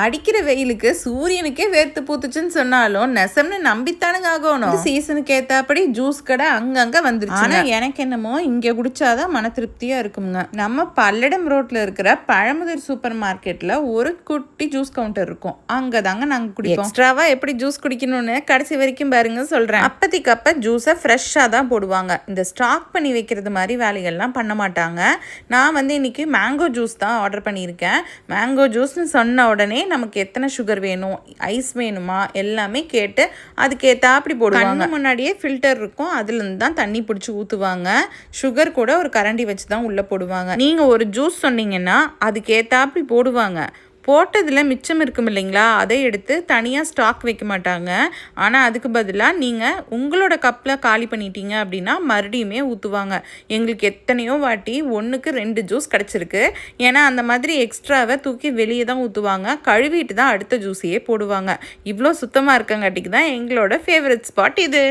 அடிக்கிற வெயிலுக்கு சூரியனுக்கே வேர்த்து பூத்துச்சுன்னு சொன்னாலும் நெசம்னு நம்பித்தானுங்க ஆகணும். சீசனுக்கு ஏத்தாப்படி ஜூஸ் கடை அங்கங்க வந்துருச்சு. ஆனா எனக்கு என்னமோ இங்க குடிச்சாதான் மன திருப்தியா இருக்குங்க. நம்ம பல்லடம் ரோட்ல இருக்கிற பழமுதிர் சூப்பர் மார்க்கெட்ல ஒரு குட்டி ஜூஸ் கவுண்டர் இருக்கும். அங்கதாங்க நாங்க குடிப்போம். எக்ஸ்ட்ராவா எப்படி ஜூஸ் குடிக்கணும்னு கடைசி வரைக்கும் பாருங்க சொல்றேன். அப்பத்திக்கு அப்ப ஜூஸை ஃப்ரெஷ்ஷா தான் போடுவாங்க. இந்த ஸ்டாக் பண்ணி வைக்கிறது மாதிரி வேலைகள்லாம் பண்ண மாட்டாங்க. நான் இன்னைக்கு மேங்கோ ஜூஸ் தான் ஆர்டர் பண்ணியிருக்கேன். மேங்கோ ஜூஸ்னு சொன்ன உடனே நமக்கு எத்தனை சுகர் வேணும், ஐஸ் வேணுமா எல்லாமே கேட்டு அதுக்கேற்றாப்படி போடுவாங்க. முன்னாடியே ஃபில்டர் இருக்கும், அதுலேருந்து தான் தண்ணி பிடிச்சி ஊற்றுவாங்க. சுகர் கூட ஒரு கரண்டி வச்சு தான் உள்ளே போடுவாங்க. நீங்கள் ஒரு ஜூஸ் சொன்னீங்கன்னா அதுக்கேற்றாப்படி போடுவாங்க. போட்டதில் மிச்சம் இருக்கும் இல்லைங்களா, அதை எடுத்து தனியாக ஸ்டாக் வைக்க மாட்டாங்க. ஆனால் அதுக்கு பதிலாக நீங்கள் உங்களோட கப்பில் காலி பண்ணிட்டீங்க அப்படின்னா மறுபடியுமே ஊற்றுவாங்க. எங்களுக்கு எத்தனையோ வாட்டி 1க்கு 2 ஜூஸ் கிடச்சிருக்கு. ஏன்னா அந்த மாதிரி எக்ஸ்ட்ராவை தூக்கி வெளியே தான் ஊற்றுவாங்க. கழுவிட்டு தான் அடுத்த ஜூஸையே போடுவாங்க. இவ்வளோ சுத்தமாக இருக்கங்காட்டிக்கு தான் எங்களோட ஃபேவரட் ஸ்பாட் இது.